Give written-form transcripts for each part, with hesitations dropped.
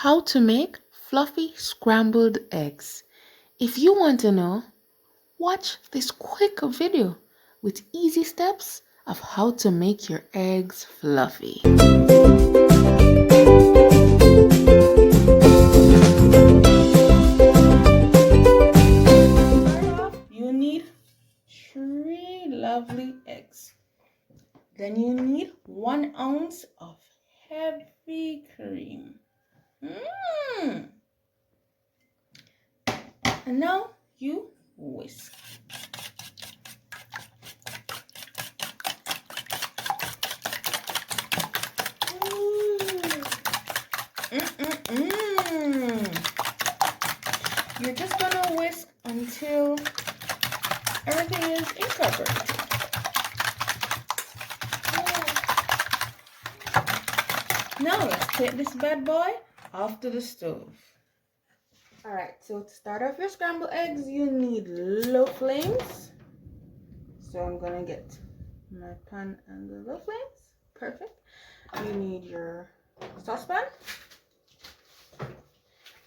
How to make fluffy scrambled eggs. If you want to know, watch this quick video with easy steps of how to make your eggs fluffy. Start off, you need 3 lovely eggs. Then you need 1 ounce of heavy cream. And now you whisk. You're just gonna whisk until everything is incorporated. Now let's take this bad boy off to the stove. Alright, so to start off your scrambled eggs, you need low flames. So I'm gonna get my pan and the low flames. Perfect. You need your saucepan.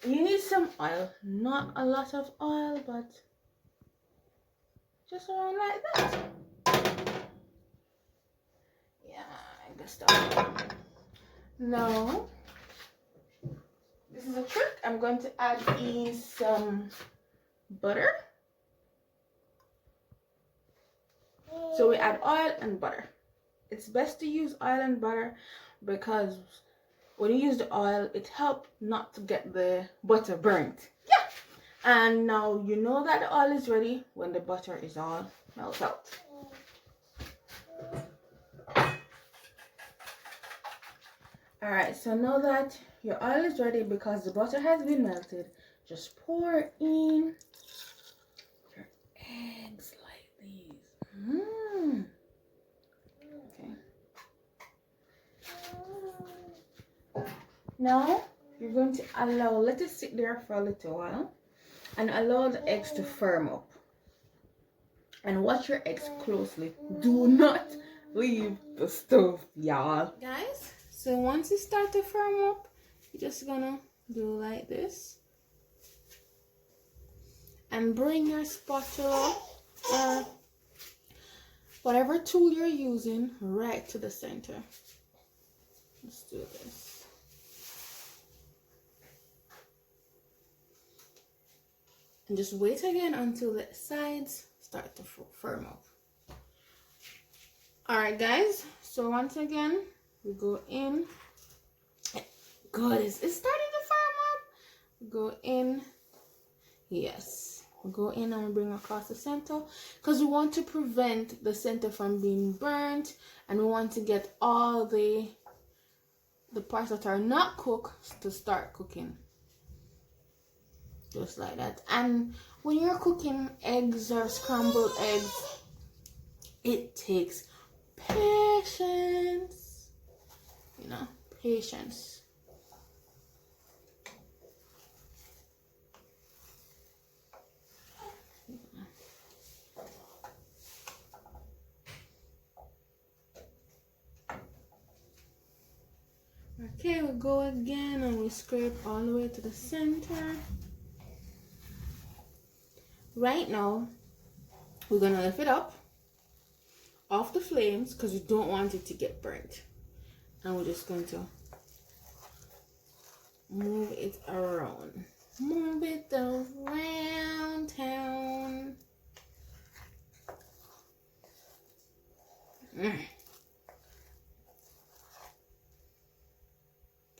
You need some oil. Not a lot of oil, but just around like that. Yeah, I guess that. Now, this is a trick. I'm going to add in some butter. So we add oil and butter. It's best to use oil and butter because when you use the oil, it helps not to get the butter burnt. Yeah. And now you know that the oil is ready when the butter is all melted out. Alright, so now that your oil is ready because the butter has been melted, just pour in your eggs like these. Okay. Now you're going to let it sit there for a little while and allow the eggs to firm up. And watch your eggs closely. Do not leave the stove, y'all. Guys, so once it starts to firm up, you're just gonna do like this. And bring your spatula or whatever tool you're using right to the center. Let's do this. And just wait again until the sides start to firm up. Alright guys, so once again we go in. Good, it's starting to firm up. We go in. Yes, we go in and we bring across the center because we want to prevent the center from being burnt, and we want to get all the parts that are not cooked to start cooking. Just like that. And when you're cooking eggs or scrambled eggs, it takes patience. You know, patience. Okay, we go again and we scrape all the way to the center. Right now, we're gonna lift it up off the flames because we don't want it to get burnt. And we're just going to move it around. Move it around town.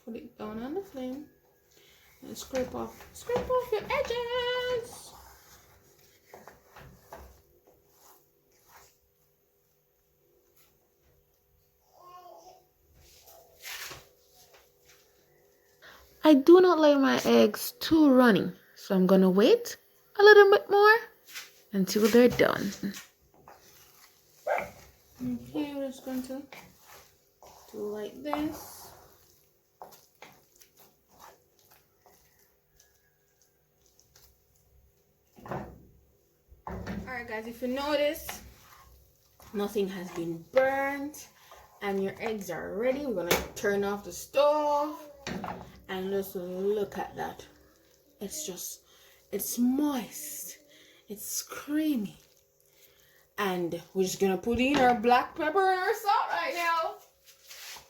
Put it down on the flame and scrape off your edges. I do not like my eggs too runny, so I'm gonna wait a little bit more until they're done. Okay, we're just going to do like this. Alright guys, if you notice, nothing has been burnt and your eggs are ready. We're gonna turn off the stove And just look at that. It's moist. It's creamy. And we're just gonna put in our black pepper and our salt right now.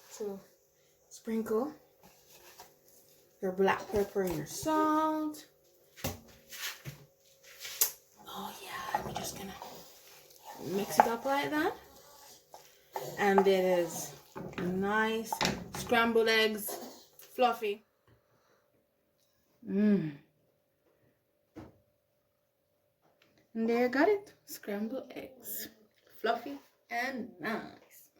So sprinkle your black pepper and your salt. Oh yeah, we're just gonna mix it up like that. And it is nice scrambled eggs, fluffy. And there you got it, scrambled eggs, fluffy and nice.